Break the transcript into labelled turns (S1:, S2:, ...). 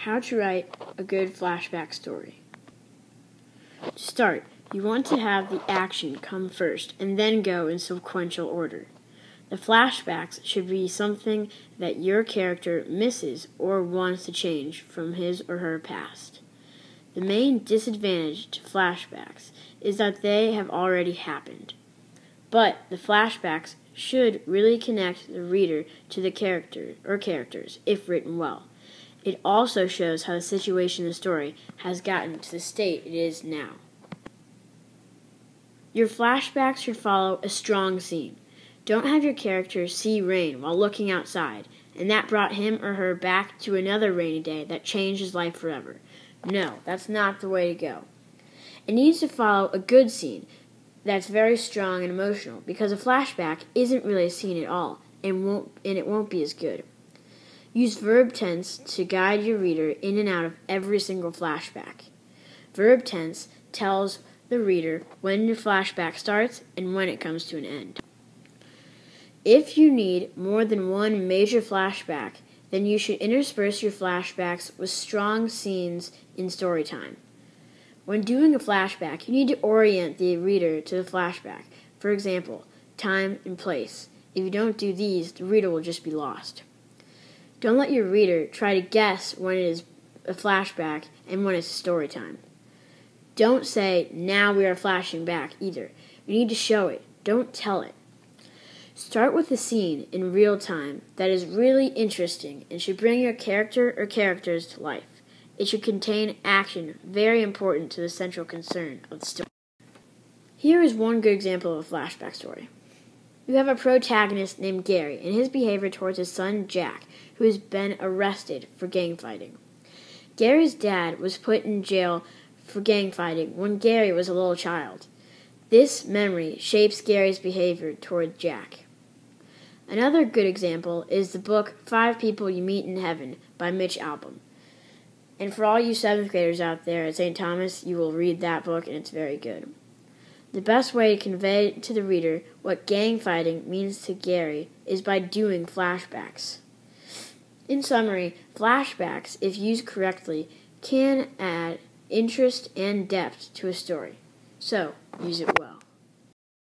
S1: How to write a good flashback story. To start, you want to have the action come first and then go in sequential order. The flashbacks should be something that your character misses or wants to change from his or her past. The main disadvantage to flashbacks is that they have already happened. But the flashbacks should really connect the reader to the character or characters if written well. It also shows how the situation in the story has gotten to the state it is now. Your flashbacks should follow a strong scene. Don't have your character see rain while looking outside, and that brought him or her back to another rainy day that changed his life forever. No, that's not the way to go. It needs to follow a good scene that's very strong and emotional, because a flashback isn't really a scene at all, and it won't be as good. Use verb tense to guide your reader in and out of every single flashback. Verb tense tells the reader when your flashback starts and when it comes to an end. If you need more than one major flashback, then you should intersperse your flashbacks with strong scenes in story time. When doing a flashback, you need to orient the reader to the flashback. For example, time and place. If you don't do these, the reader will just be lost. Don't let your reader try to guess when it is a flashback and when it's story time. Don't say, "Now we are flashing back," either. You need to show it. Don't tell it. Start with a scene in real time that is really interesting and should bring your character or characters to life. It should contain action, very important to the central concern of the story. Here is one good example of a flashback story. You have a protagonist named Gary and his behavior towards his son Jack, who has been arrested for gang fighting. Gary's dad was put in jail for gang fighting when Gary was a little child. This memory shapes Gary's behavior toward Jack. Another good example is the book 5 People You Meet in Heaven by Mitch Albom. And for all you 7th graders out there at St. Thomas, you will read that book and it's very good. The best way to convey to the reader what gang fighting means to Gary is by doing flashbacks. In summary, flashbacks, if used correctly, can add interest and depth to a story. So, use it well.